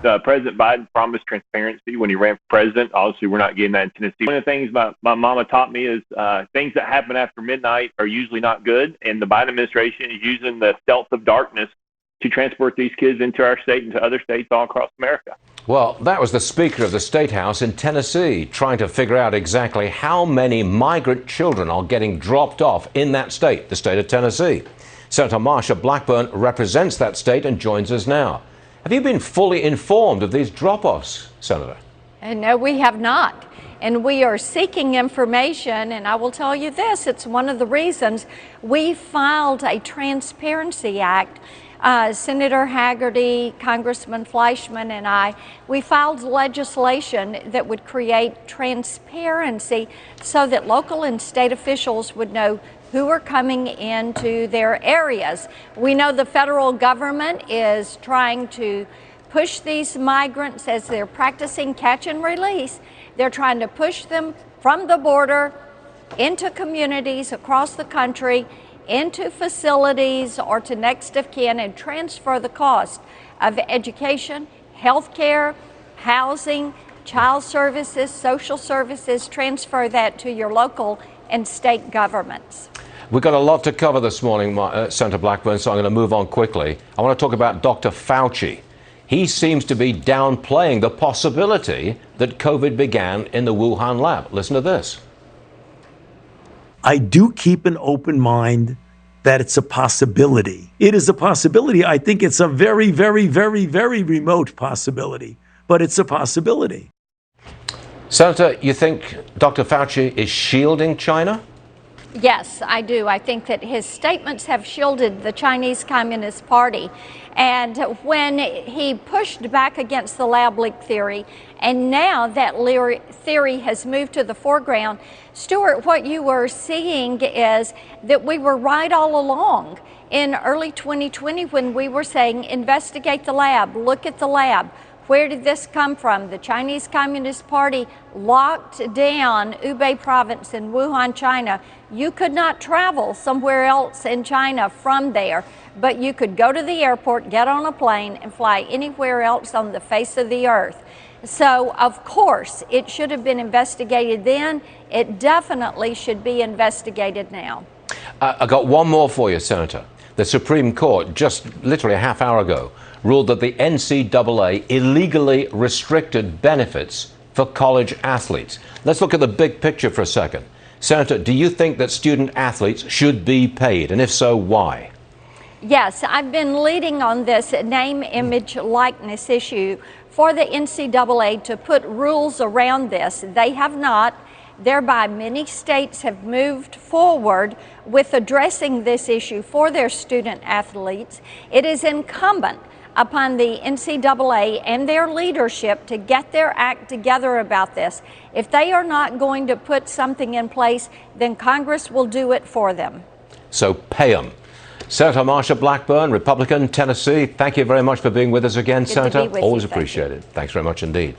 President Biden promised transparency when he ran for president. Obviously, we're not getting that in Tennessee. One of the things my mama taught me is things that happen after midnight are usually not good, and the Biden administration is using the stealth of darkness to transport these kids into our state and to other states all across America. Well, that was the Speaker of the State House in Tennessee trying to figure out exactly how many migrant children are getting dropped off in that state, the state of Tennessee. Senator Marsha Blackburn represents that state and joins us now. Have you been fully informed of these drop-offs, Senator? No, we have not. And we are seeking information, and I will tell you this, it's one of the reasons we filed a Transparency Act. Senator Haggerty, Congressman Fleischman, and we filed legislation that would create transparency so that local and state officials would know who are coming into their areas. We know the federal government is trying to push these migrants as they're practicing catch and release. They're trying to push them from the border into communities across the country, into facilities or to next of kin, and transfer the cost of education, health care, housing, child services, social services, transfer that to your local and state governments. We've got a lot to cover this morning, Senator Blackburn, so I'm going to move on quickly. I want to talk about Dr. Fauci. He seems to be downplaying the possibility that COVID began in the Wuhan lab. Listen to this. I do keep an open mind that it's a possibility. It is a possibility. I think it's a very, very, very, very remote possibility, but it's a possibility. Senator, you think Dr. Fauci is shielding China? Yes, I do. I think that his statements have shielded the Chinese Communist Party. And when he pushed back against the lab leak theory, and now that theory has moved to the foreground, Stuart, what you were seeing is that we were right all along. In early 2020, when we were saying, investigate the lab, look at the lab. Where did this come from? The Chinese Communist Party locked down Hubei province in Wuhan, China. You could not travel somewhere else in China from there, but you could go to the airport, get on a plane, and fly anywhere else on the face of the earth. So, of course, it should have been investigated then. It definitely should be investigated now. I got one more for you, Senator. The Supreme Court, just literally a half hour ago, ruled that the NCAA illegally restricted benefits for college athletes. Let's look at the big picture for a second. Senator, do you think that student athletes should be paid? And if so, why? Yes, I've been leading on this name, image, likeness issue for the NCAA to put rules around this. They have not. Thereby, many states have moved forward with addressing this issue for their student athletes. It is incumbent upon the NCAA and their leadership to get their act together about this. If they are not going to put something in place, then Congress will do it for them. So pay them. Senator Marsha Blackburn, Republican, Tennessee, thank you very much for being with us again, Good Senator. to be with Always you. appreciated. Thanks very much indeed.